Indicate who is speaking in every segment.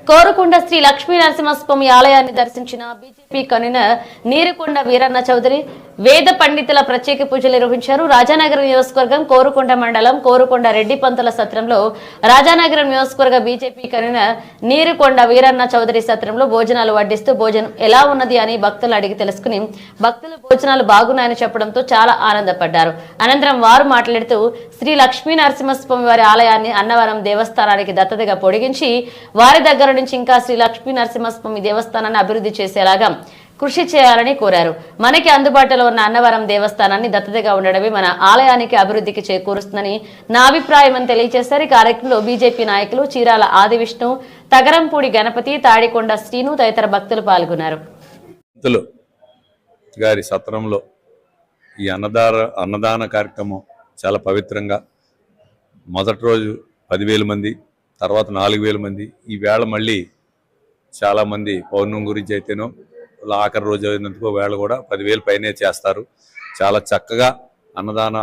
Speaker 1: కోరుకొండ శ్రీ లక్ష్మీ నరసింహస్వామి ఆలయాన్ని దర్శించిన BJP convener Neerukonda Veeranna Chowdary వేద పండితుల ప్రత్యేక పూజలు నిర్వహించారు. రాజానగరం నియోజకవర్గం కోరుకొండ మండలం కోరుకొండ రెడ్డి పంతుల సత్రంలో రాజానగరం నియోజకవర్గ బీజేపీ కన్వీనర్ నీరుకొండ వీరన్న చౌదరి సత్రంలో భోజనాలు వడ్డిస్తూ భోజనం ఎలా ఉన్నది అని భక్తులు అడిగి తెలుసుకుని భక్తులు భోజనాలు బాగున్నాయని చెప్పడంతో చాలా ఆనందపడ్డారు. అనంతరం వారు మాట్లాడుతూ శ్రీ లక్ష్మీ నరసింహస్వామి వారి ఆలయాన్ని అన్నవరం దేవస్థానానికి దత్తతగా పొడిగించి వారి దగ్గర నుంచి ఇంకా శ్రీ లక్ష్మీ నరసింహస్వామి దేవస్థానాన్ని అభివృద్ధి చేసేలాగా కృషి చేయాలని కోరారు. మనకి అందుబాటులో ఉన్న అన్నవరం దేవస్థానాన్ని దత్తతగా ఉండడమే మన ఆలయానికి అభివృద్ధికి చేకూరుస్తుందని నా అభిప్రాయం అని తెలియజేశారు. ఈ కార్యక్రమంలో బీజేపీ నాయకులు చీరాల ఆదివిష్ణు, తగరంపూడి గణపతి, తాడికొండ శ్రీను తదితర భక్తులు పాల్గొన్నారు.
Speaker 2: గారి సత్రంలో ఈ అన్నదాన కార్యక్రమం చాలా పవిత్రంగా మొదటి రోజు 10,000 మంది, తర్వాత 4,000 మంది, ఈ వేళ మళ్ళీ చాలామంది పౌర్ణమి గురించి అయితేనో ఆఖరి రోజు అయినందుకు వేళ కూడా 10,000 పైనే చేస్తారు. చాలా చక్కగా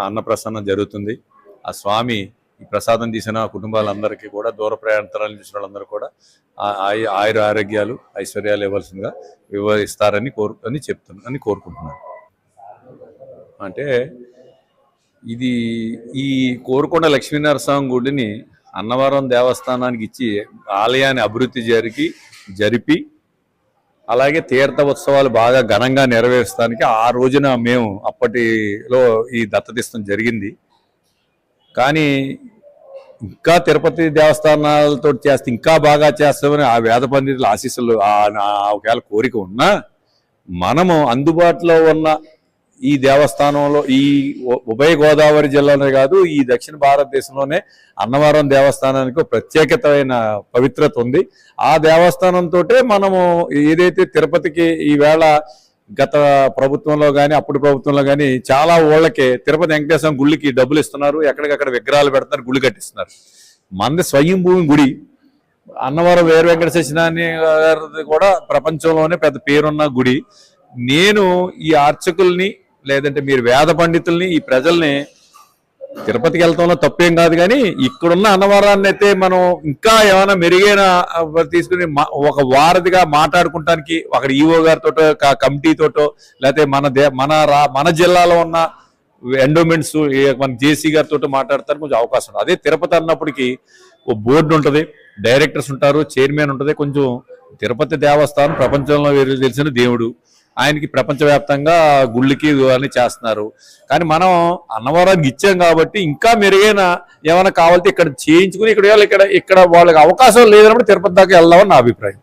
Speaker 2: అన్నప్రసన్నం జరుగుతుంది. ఆ స్వామి ఈ ప్రసాదం తీసిన కుటుంబాలందరికీ కూడా దూర ప్రయాణాలను చూసిన వాళ్ళందరూ కూడా ఆయుర ఆరోగ్యాలు ఐశ్వర్యాలు ఇవ్వాల్సిందిగా ఇస్తారని కోరుకుంటున్నాను. అంటే ఇది ఈ కోరుకొండ లక్ష్మీనరసింహ గుడిని అన్నవరం దేవస్థానానికి ఇచ్చి ఆలయాన్ని అభివృద్ధి జరిపి అలాగే తీర్థ ఉత్సవాలు బాగా ఘనంగా నెరవేర్చడానికి ఆ రోజున మేము అప్పటిలో ఈ దత్తతిష్టం జరిగింది. కానీ ఇంకా తిరుపతి దేవస్థానాలతో చేస్తే ఇంకా బాగా చేస్తామని ఆ వేద పండితుల ఆశీస్సులు ఒకవేళ కోరిక ఉన్నా మనము అందుబాటులో ఉన్న ఈ దేవస్థానంలో ఈ ఉభయ గోదావరి జిల్లానే కాదు ఈ దక్షిణ భారతదేశంలోనే అన్నవరం దేవస్థానానికి ప్రత్యేకమైన పవిత్రత ఉంది. ఆ దేవస్థానంతో మనము ఏదైతే తిరుపతికి ఈవేళ గత ప్రభుత్వంలో కానీ అప్పుడు ప్రభుత్వంలో కానీ చాలా ఊళ్ళకి తిరుపతి వెంకటేశ్వర గుళ్ళకి డబ్బులు ఇస్తున్నారు, ఎక్కడికక్కడ విగ్రహాలు పెడుతున్నారు, గుళ్ళు కట్టిస్తున్నారు. మంది స్వయం భూమి గుడి అన్నవరం వీర వెంకట సత్యనారాయణ గారిది కూడా ప్రపంచంలోనే పెద్ద పేరున్న గుడి. నేను ఈ అర్చకుల్ని లేదంటే మీరు వేద పండితుల్ని ఈ ప్రజల్ని తిరుపతికి వెళ్తాంలో తప్పేం కాదు, కానీ ఇక్కడున్న అన్నవరాన్ని అయితే మనం ఇంకా ఏమైనా మెరుగైన తీసుకుని ఒక వారధిగా మాట్లాడుకుంటానికి అక్కడ ఈఓ గారితో కమిటీతోటో లేకపోతే మన జిల్లాలో ఉన్న ఎండోమెంట్స్ మన జేసీ గారితో మాట్లాడతానికి కొంచెం అవకాశం ఉంది. అదే తిరుపతి అన్నప్పటికీ ఓ బోర్డు ఉంటుంది, డైరెక్టర్స్ ఉంటారు, చైర్మన్ ఉంటుంది. కొంచెం తిరుపతి దేవస్థానం ప్రపంచంలో తెలిసిన దేవుడు, ఆయనకి ప్రపంచవ్యాప్తంగా గుళ్ళకి అన్ని చేస్తున్నారు. కానీ మనం అన్నవరానికి ఇచ్చాం కాబట్టి ఇంకా మెరుగైన ఏమైనా కావాలంటే ఇక్కడ చేయించుకుని ఇక్కడ వాళ్ళకి అవకాశం లేదన్నప్పుడు తిరుపతి దాకా వెళ్దామని నా అభిప్రాయం.